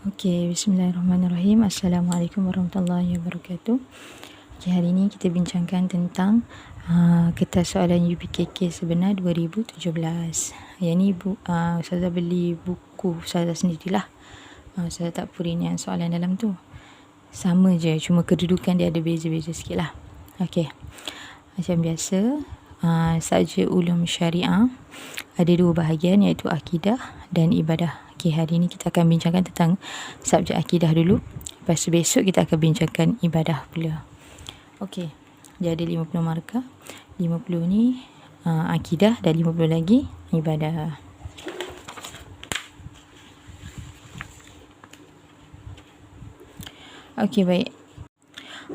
Okey, bismillahirrahmanirrahim. Assalamualaikum warahmatullahi wabarakatuh. Okay, hari ini kita bincangkan tentang kertas soalan UPKK sebenar 2017. Yang ni Ustazah beli buku Ustazah sendirilah. Ustazah tak print yang soalan dalam tu. Sama je, cuma kedudukan dia ada beza-beza sikit lah. Okey, macam biasa, subjek ulum syariah ada dua bahagian, iaitu akidah dan ibadah. Okey, hari ini kita akan bincangkan tentang subjek akidah dulu. Lepas tu besok kita akan bincangkan ibadah pula. Okey, jadi 50 markah. 50 ni akidah dan 50 lagi ibadah. Okey, baik.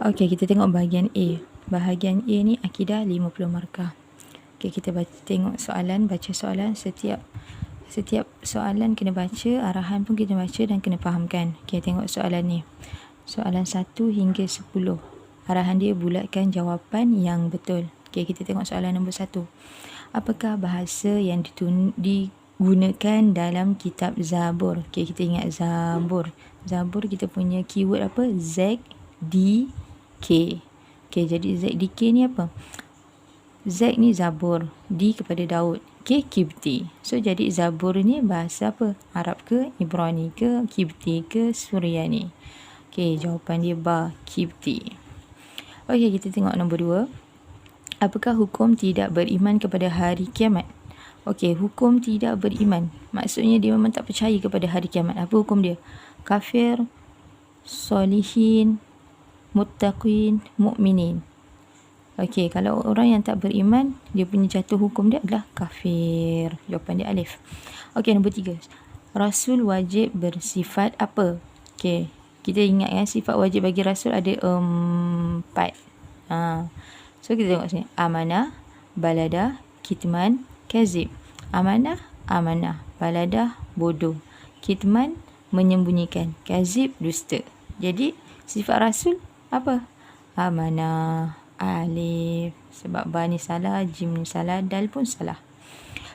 Okey, kita tengok bahagian A. Bahagian A ni akidah 50 markah. Okey, kita tengok soalan, baca soalan. Setiap soalan kena baca, arahan pun kita baca dan kena fahamkan. Okey, tengok soalan ni. Soalan 1 hingga 10. Arahan dia bulatkan jawapan yang betul. Okey, kita tengok soalan nombor 1. Apakah bahasa yang digunakan dalam kitab Zabur? Okey, kita ingat Zabur. Zabur kita punya keyword apa? Z, D, K. Okey, jadi Z, D, K ni apa? Z ni Zabur, D kepada Daud, K Kibti. So jadi Zabur ni bahasa apa? Arab ke, Ibrani ke, Kibti ke, Suryani? Okey, jawapan dia ba, Kibti. Okey, kita tengok nombor 2. Apakah hukum tidak beriman kepada hari kiamat? Okey, hukum tidak beriman, maksudnya dia memang tak percaya kepada hari kiamat. Apa hukum dia? Kafir, solihin, muttaqin, mukminin. Okey, kalau orang yang tak beriman, dia punya jatuh hukum dia adalah kafir. Jawapan dia alif. Okey, nombor 3. Rasul wajib bersifat apa? Okey, kita ingat sifat wajib bagi Rasul ada 4. So kita tengok sini. Amanah, baladah, kitman, kazib. Amanah, amanah. Baladah, bodoh. Kitman, menyembunyikan. Kazib, dusta. Jadi sifat Rasul apa? Amanah. Alif. Sebab ba ni salah, jim ni salah, dal pun salah.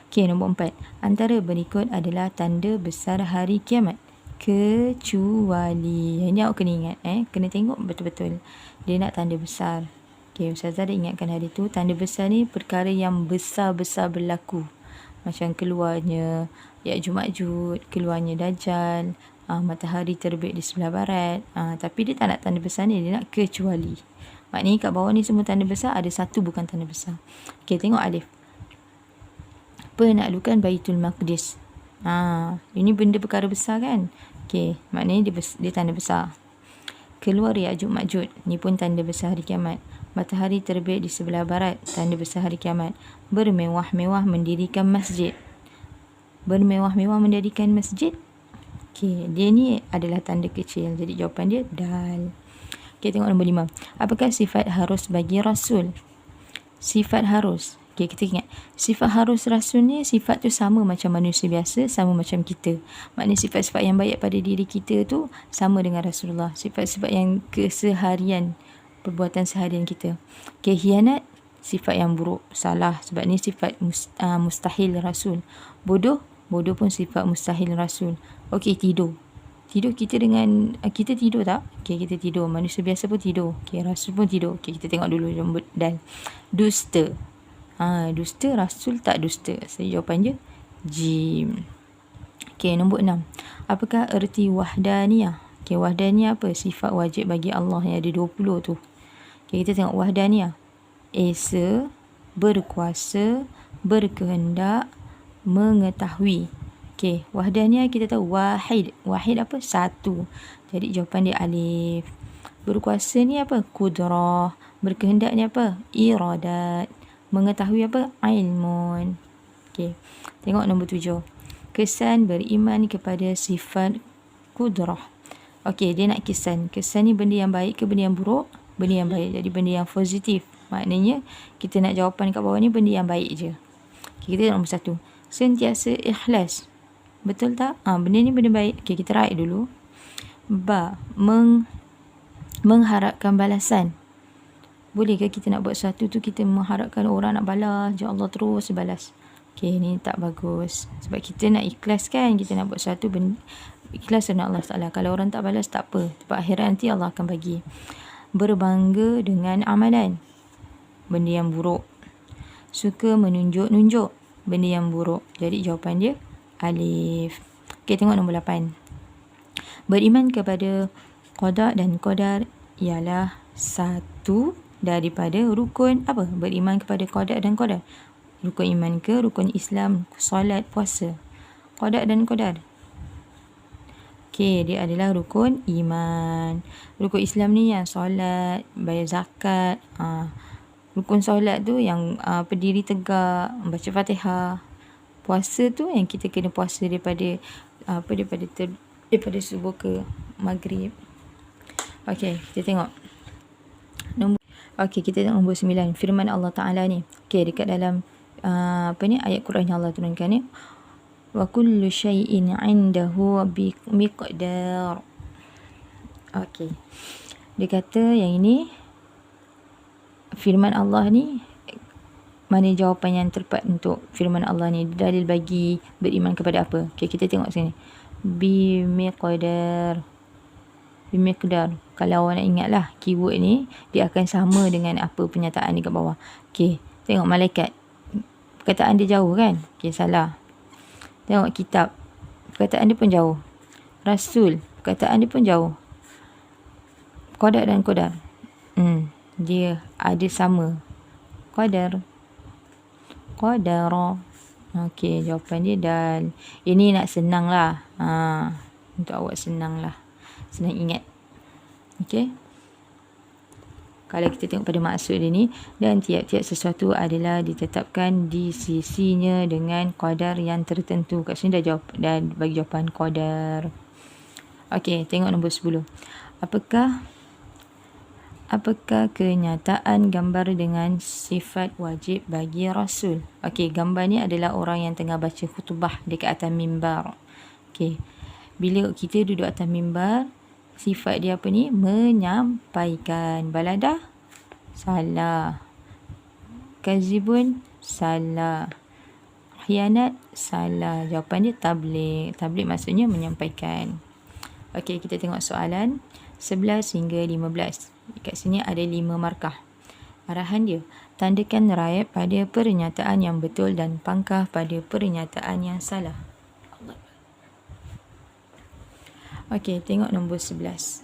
Okey, nombor 4. Antara berikut adalah tanda besar hari kiamat. Kecuali. Ini awak kena ingat. Kena tengok betul-betul. Dia nak tanda besar. Okey, Ustazah dah ingatkan hari tu. Tanda besar ni perkara yang besar-besar berlaku. Macam keluarnya Ya'juj Ma'juj, keluarnya Dajjal, matahari terbit di sebelah barat. Tapi dia tak nak tanda besar ni. Dia nak kecuali. Maknanya kat bawah ni semua tanda besar, ada satu bukan tanda besar. Okey, tengok alif. Penaklukan Baitul Maqdis. Ini benda perkara besar kan? Okey, maknanya dia tanda besar. Keluar Ya'juj Ma'juj, ni pun tanda besar hari kiamat. Matahari terbit di sebelah barat, tanda besar hari kiamat. Bermewah-mewah mendirikan masjid. Bermewah-mewah mendirikan masjid. Okey, dia ni adalah tanda kecil. Jadi jawapan dia dal. Okey, tengok nombor 5. Apakah sifat harus bagi Rasul? Sifat harus. Okey, kita ingat. Sifat harus Rasul ni, sifat tu sama macam manusia biasa, sama macam kita. Maknanya sifat-sifat yang baik pada diri kita tu sama dengan Rasulullah. Sifat-sifat yang keseharian, perbuatan seharian kita. Okey, hianat, sifat yang buruk, salah. Sebab ni sifat mustahil Rasul. Bodoh, bodoh pun sifat mustahil Rasul. Okey, tidur. Tidur kita tidur tak? Okey, kita tidur. Manusia biasa pun tidur. Okey, Rasul pun tidur. Okey, kita tengok dulu dan dusta. Dusta, Rasul tak dusta. So, jawapan je jim. Okey, nombor 6. Apakah erti wahdaniyah? Okey, wahdaniyah apa? Sifat wajib bagi Allah yang ada 20 tu. Okey, kita tengok wahdaniyah. Esa, berkuasa, berkehendak, mengetahui. Okey, wahdaniyah kita tahu wahid. Wahid apa? Satu. Jadi jawapan dia alif. Berkuasa ni apa? Kudrah. Berkehendak ni apa? Iradat. Mengetahui apa? Ilmun. Okey, tengok nombor 7. Kesan beriman kepada sifat kudrah. Okey, dia nak kesan. Kesan ni benda yang baik ke benda yang buruk? Benda yang baik. Jadi benda yang positif. Maknanya kita nak jawapan kat bawah ni benda yang baik je. Okey, kita tengok nombor 1. Sentiasa ikhlas. Betul tak? Benda ni benda baik. Okey, kita write dulu. Ba, mengharapkan balasan. Boleh ke kita nak buat sesuatu tu kita mengharapkan orang nak balas, ya Allah terus balas? Okey, ni tak bagus. Sebab kita nak ikhlas kan, kita nak buat sesuatu ikhlas kerana Allah Ta'ala. Kalau orang tak balas, tak apa. Tempat akhirat nanti Allah akan bagi. Berbangga dengan amalan, benda yang buruk. Suka menunjuk-nunjuk, benda yang buruk. Jadi jawapan dia alif. Okey, tengok nombor 8. Beriman kepada qada dan qadar ialah satu daripada rukun apa? Beriman kepada qada dan qadar. Rukun iman ke rukun Islam, solat, puasa. Qada dan qadar. Okey, dia adalah rukun iman. Rukun Islam ni yang solat, bayar zakat. Rukun solat tu yang berdiri tegak, baca Fatihah. Puasa tu yang kita kena puasa daripada daripada subuh ke maghrib. Okey, kita tengok. Kita tengok nombor 9. Firman Allah Ta'ala ni. Okey, dekat dalam ayat Quran yang Allah turunkan ni. Wa kullu syai'in 'indahu biqadar. Okey. Dia kata yang ini firman Allah ni, mana jawapan yang tepat untuk firman Allah ni? Dalil bagi beriman kepada apa? Okey, kita tengok sini. Bimiqdar. Kalau awak nak ingat lah, keyword ni dia akan sama dengan apa pernyataan ni kat bawah. Okey, tengok malaikat. Perkataan dia jauh kan? Okey, salah. Tengok kitab. Perkataan dia pun jauh. Rasul. Perkataan dia pun jauh. Qadar dan qadar. Dia ada sama. Qadar. Qadara. Okey, jawapan dia dal. Ini nak senang lah. Untuk awak senang lah. Senang ingat. Okey. Kalau kita tengok pada maksud dia ni, dan tiap-tiap sesuatu adalah ditetapkan di sisinya dengan qadar yang tertentu. Kat sini dah jawab, dan bagi jawapan qadar. Okey, tengok nombor 10. Apakah kenyataan gambar dengan sifat wajib bagi Rasul? Okey, gambar ni adalah orang yang tengah baca khutbah dekat atas mimbar. Okey, bila kita duduk atas mimbar, sifat dia apa ni? Menyampaikan. Baladah? Salah. Kazibun? Salah. Khianat? Salah. Jawapan dia tabligh. Tabligh maksudnya menyampaikan. Okey, kita tengok soalan 11 hingga 15. Kat sini ada 5 markah. Arahan dia, tandakan raib pada pernyataan yang betul dan pangkah pada pernyataan yang salah. Okey, tengok nombor 11.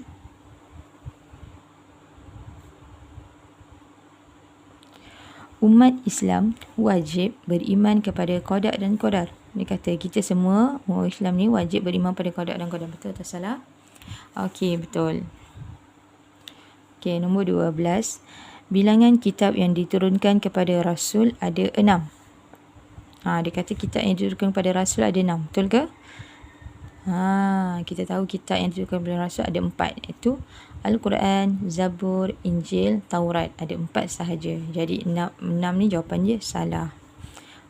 Umat Islam wajib beriman kepada qada dan qadar. Dia kata kita semua umat Islam ni wajib beriman pada qada dan qadar. Betul atau salah? Okey, betul. Okey, nombor 12. Bilangan kitab yang diturunkan kepada Rasul ada 6. Dia kata kitab yang diturunkan kepada Rasul ada 6. Betul ke? Kita tahu kitab yang diturunkan kepada Rasul ada 4. Iaitu Al-Quran, Zabur, Injil, Taurat. Ada 4 sahaja. Jadi 6 ni jawapan dia salah.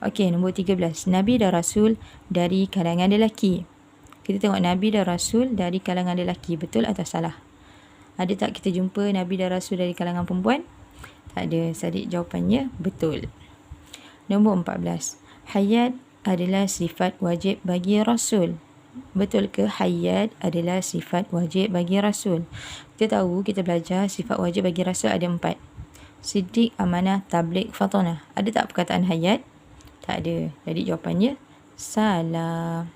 Okey, nombor 13. Nabi dan Rasul dari kalangan lelaki. Kita tengok Nabi dan Rasul dari kalangan lelaki. Betul atau salah? Ada tak kita jumpa Nabi dan Rasul dari kalangan perempuan? Tak ada. Jadi jawapannya betul. Nombor 14. Hayat adalah sifat wajib bagi Rasul. Betul ke hayat adalah sifat wajib bagi Rasul? Kita tahu, kita belajar sifat wajib bagi Rasul ada 4. Siddiq, amanah, tabligh, fatanah. Ada tak perkataan hayat? Tak ada. Jadi jawapannya salah.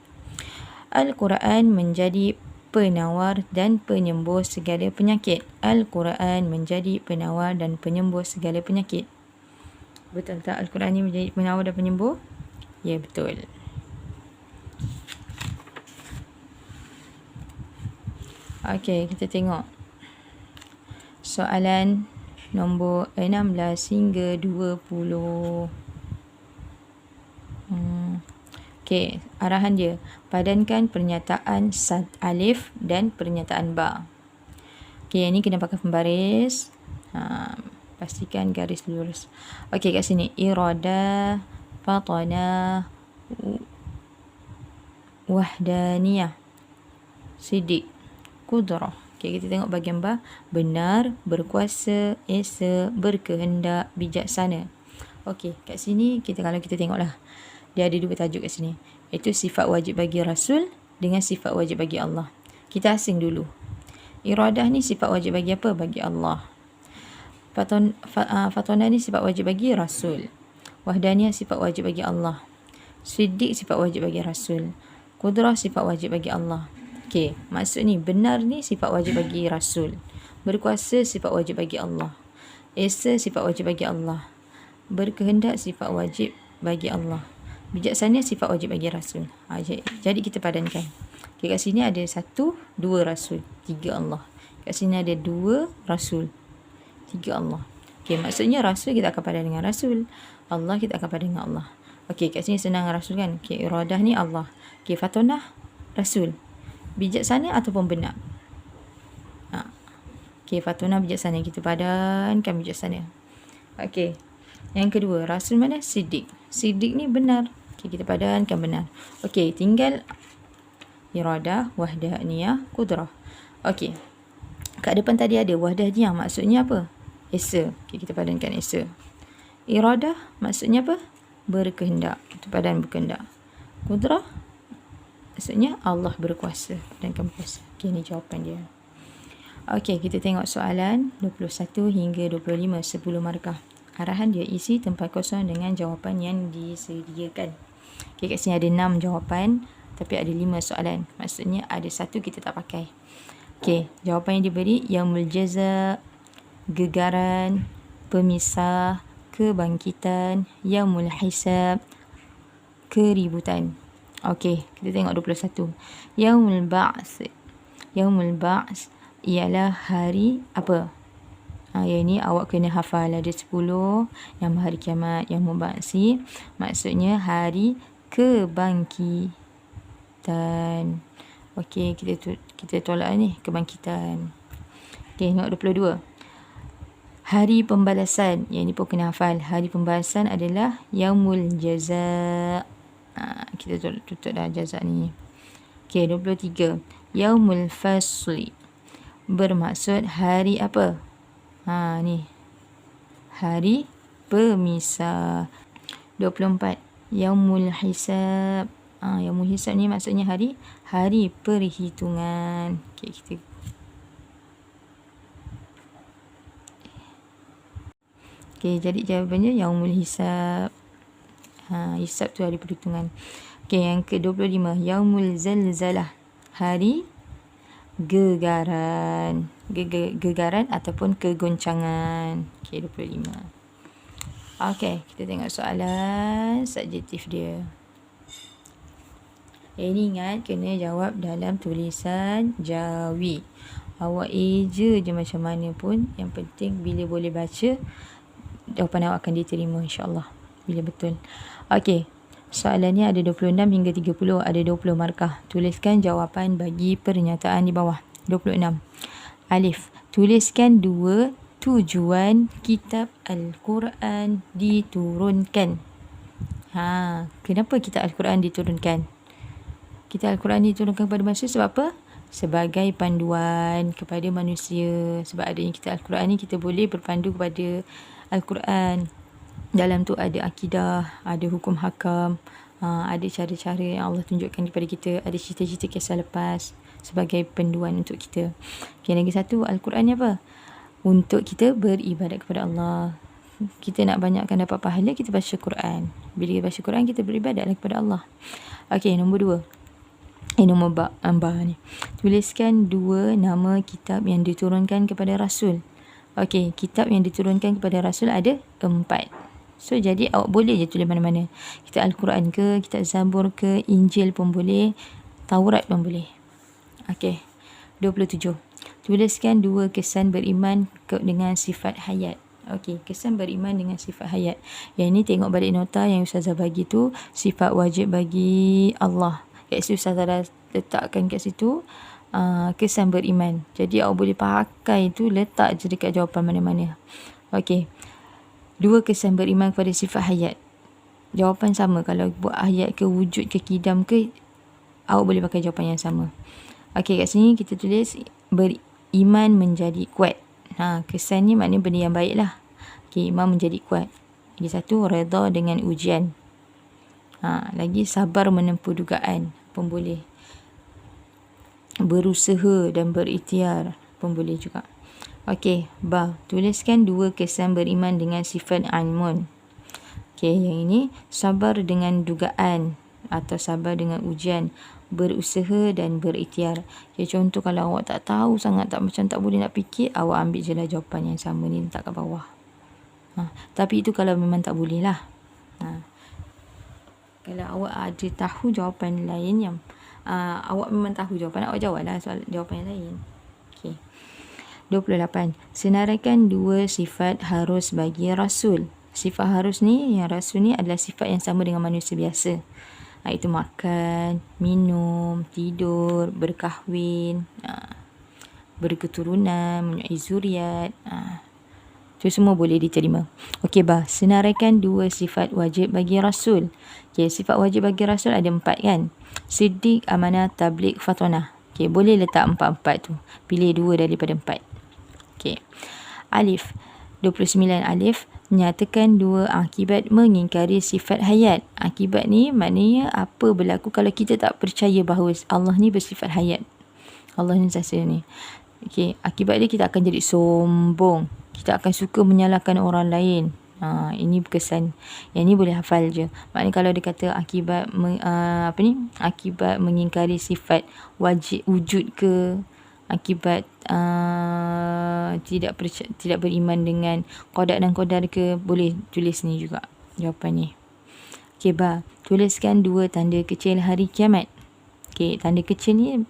Al-Quran menjadi penawar dan penyembuh segala penyakit. Al-Quran menjadi penawar dan penyembuh segala penyakit. Betul tak Al-Quran ni menjadi penawar dan penyembuh? Ya, betul. Okey, kita tengok soalan nombor 16 hingga 20. Okey, arahan dia. Padankan pernyataan sad alif dan pernyataan ba. Okey, ini kena pakai pembaris. Pastikan garis lurus. Okey, kat sini. Irada, fatana, wahdaniyah, siddiq, kudrah. Okey, kita tengok bahagian ba. Benar, berkuasa, esa, berkehendak, bijaksana. Okey, kat sini kalau kita tengoklah. Dia ada 2 tajuk kat sini. Iaitu sifat wajib bagi Rasul dengan sifat wajib bagi Allah. Kita asing dulu. Iradah ni sifat wajib bagi apa? Bagi Allah. Fatonah ni sifat wajib bagi Rasul. Wahdaniyah sifat wajib bagi Allah. Siddiq sifat wajib bagi Rasul. Qudrah sifat wajib bagi Allah. Okey, maksud ni benar ni sifat wajib bagi Rasul. Berkuasa sifat wajib bagi Allah. Esa sifat wajib bagi Allah. Berkehendak sifat wajib bagi Allah. Bijaksana sifat wajib bagi Rasul. Jadi kita padankan. Okay, kat sini ada 1, 2 Rasul, 3 Allah. Kat sini ada 2 Rasul, 3 Allah. Okay, maksudnya Rasul kita akan padan dengan Rasul. Allah kita akan padan dengan Allah. Okay, kat sini senang Rasul kan. Okay, iradah ni Allah. Okay, fatonah Rasul. Bijaksana ataupun benar. Okay, fatonah bijaksana. Kita padankan bijaksana. Okay. Yang kedua, Rasul mana? Siddiq. Siddiq ni benar. Okay, kita padankan benar. Okay, tinggal iradah, wahdaniyah, qudrah. Okey. Kat depan tadi ada wahdaniyah, maksudnya apa? Esa. Okey, kita padankan esa. Iradah maksudnya apa? Berkehendak. Kita padan berkehendak. Qudrah maksudnya Allah berkuasa. Padankan berkuasa. Okey, ni jawapan dia. Okey, kita tengok soalan 21 hingga 25, 10 markah. Arahan dia isi tempat kosong dengan jawapan yang disediakan. Okey, kat sini ada 6 jawapan. Tapi ada 5 soalan. Maksudnya ada 1 kita tak pakai. Okey, jawapan yang diberi yaumul jaza, gegaran, pemisah, kebangkitan, yaumul hisab, keributan. Okey, kita tengok 21. Yaumul ba'ts. Yaumul ba'ts ialah hari apa? Yang ni awak kena hafal. Ada 10. Yang hari kiamat, yang muba'si. Maksudnya hari kebangkitan. Okey, kita tolak ni kebangkitan. Okey, tengok 22. Hari pembalasan. Yang ni pun kena hafal. Hari pembalasan adalah yaumul jaza. Kita tutup dah jaza ni. Okey, 23. Yaumul fasli. Bermaksud hari apa? Ni. Hari pemisah. 24. Yaumul hisab. Yaumul hisab ni maksudnya hari perhitungan. Okey, kita jadi jawapannya yaumul hisab. Hisab tu hari perhitungan. Okey, yang ke-25 yaumul zalzalah. Hari gegaran. Gegaran ataupun kegoncangan. Okey, 25. Okey, kita tengok soalan subjektif dia. Ini ingat kena jawab dalam tulisan jawi. Awak eja je macam mana pun. Yang penting bila boleh baca, jawapan awak akan diterima insyaAllah. Bila betul. Okey. Soalannya ada 26 hingga 30. Ada 20 markah. Tuliskan jawapan bagi pernyataan di bawah. 26. Alif. Tuliskan 2 tujuan kitab Al-Quran diturunkan. Kenapa kitab Al-Quran diturunkan? Kitab Al-Quran diturunkan kepada manusia sebab apa? Sebagai panduan kepada manusia. Sebab adanya kitab Al-Quran ni kita boleh berpandu kepada Al-Quran. Dalam tu ada akidah, ada hukum hakam, ada cara-cara yang Allah tunjukkan kepada kita, ada cerita-cerita kisah lepas sebagai panduan untuk kita. Okay, lagi satu, Al-Quran ni apa? Untuk kita beribadat kepada Allah. Kita nak banyakkan dapat pahala, kita baca Quran. Bila kita baca Quran, kita beribadatlah kepada Allah. Okey, nombor 2. Nombor ni. Tuliskan 2 nama kitab yang diturunkan kepada Rasul. Okey, kitab yang diturunkan kepada Rasul ada 4. So, jadi awak boleh je tulis mana-mana. Kitab Al-Quran ke, kitab Zabur ke, Injil pun boleh, Taurat pun boleh. Okey, 27. Tuliskan 2 kesan beriman dengan sifat hayat. Okey, kesan beriman dengan sifat hayat. Yang ini tengok balik nota yang Ustazah bagi tu, sifat wajib bagi Allah. Kat situ Ustazah dah letakkan kat situ kesan beriman. Jadi awak boleh pakai tu, letak je dekat jawapan mana-mana. Okey, 2 kesan beriman kepada sifat hayat. Jawapan sama. Kalau buat hayat ke, wujud ke, kidam ke, awak boleh pakai jawapan yang sama. Okey, kat sini kita tulis beriman menjadi kuat. Kesan ni maknanya benda yang baik lah. Okey, iman menjadi kuat. Lagi satu, redha dengan ujian. Lagi sabar menempuh dugaan pun boleh. berusaha dan berikhtiar pun boleh juga. Okey, ba, tuliskan 2 kesan beriman dengan sifat ilmun. Okey, yang ini sabar dengan dugaan atau sabar dengan ujian, berusaha dan berikhtiar. Okay, contoh kalau awak tak tahu sangat, macam tak boleh nak fikir, awak ambil je lah jawapan yang sama ni, letak kat bawah. Tapi itu kalau memang tak boleh lah. Kalau awak ada tahu jawapan lain yang awak memang tahu jawapan, awak jawab lah soal jawapan yang lain. Okay. 28. Senaraikan 2 sifat harus bagi Rasul. Sifat harus ni, yang Rasul ni adalah sifat yang sama dengan manusia biasa. Iaitu makan, minum, tidur, berkahwin, berketurunan, mempunyai zuriat. Itu semua boleh diterima. Okey, bah, senaraikan 2 sifat wajib bagi Rasul. Okey, sifat wajib bagi Rasul ada 4 kan. Siddiq, amanah, tabligh, fatonah. Okey, boleh letak 4-4 tu. Pilih 2 daripada 4. Okey. Alif. 29 alif. Nyatakan 2 akibat mengingkari sifat hayat. Akibat ni maknanya apa berlaku kalau kita tak percaya bahawa Allah ni bersifat hayat. Allah ni sasa ni. Okey, akibat dia kita akan jadi sombong. Kita akan suka menyalahkan orang lain. Ini kesan. Yang ni boleh hafal je. Maknanya kalau dia kata akibat akibat mengingkari sifat wajib wujud ke, akibat tidak beriman dengan qada dan qadar ke, boleh tulis ni juga jawapan ni. Okey, ba, tuliskan 2 tanda kecil hari kiamat. Okey, tanda kecil ni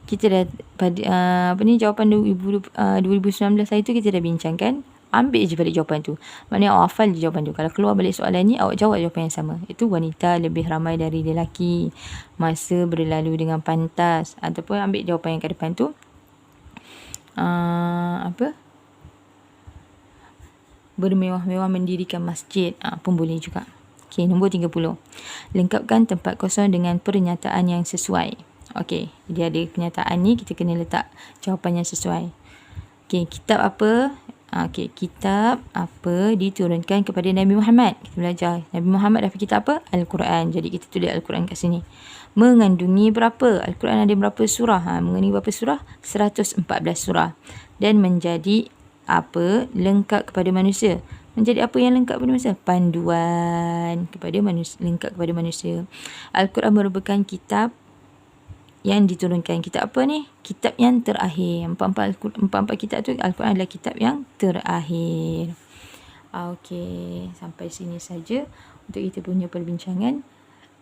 kita dah pada jawapan 2019 hari tu kita dah bincangkan. Ambil je balik jawapan tu. Maknanya awak hafal je jawapan tu. Kalau keluar balik soalan ni, awak jawab jawapan yang sama. Itu wanita lebih ramai dari lelaki. Masa berlalu dengan pantas. Ataupun ambil jawapan yang kat depan tu. Bermewah-mewah mendirikan masjid. Pun boleh juga. Okey, nombor 30. Lengkapkan tempat kosong dengan pernyataan yang sesuai. Okey, dia ada pernyataan ni, kita kena letak jawapan yang sesuai. Okey, kitab apa? Okey, kitab apa diturunkan kepada Nabi Muhammad? Kita belajar. Nabi Muhammad dapat kitab apa? Al-Quran. Jadi kita tulis Al-Quran kat sini. Mengandungi berapa? Al-Quran ada berapa surah? Mengandungi berapa surah? 114 surah. Dan menjadi apa? Lengkap kepada manusia. Menjadi apa yang lengkap kepada manusia? Panduan kepada manusia, lengkap kepada manusia. Al-Quran merupakan kitab yang diturunkan. Kitab apa ni? Kitab yang terakhir. Empat kitab tu, Al-Quran adalah kitab yang terakhir. Okey, sampai sini saja untuk kita punya perbincangan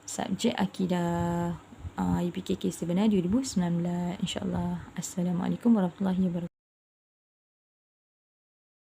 subjek akidah UPKK sebenar 2019. InsyaAllah. Assalamualaikum warahmatullahi wabarakatuh.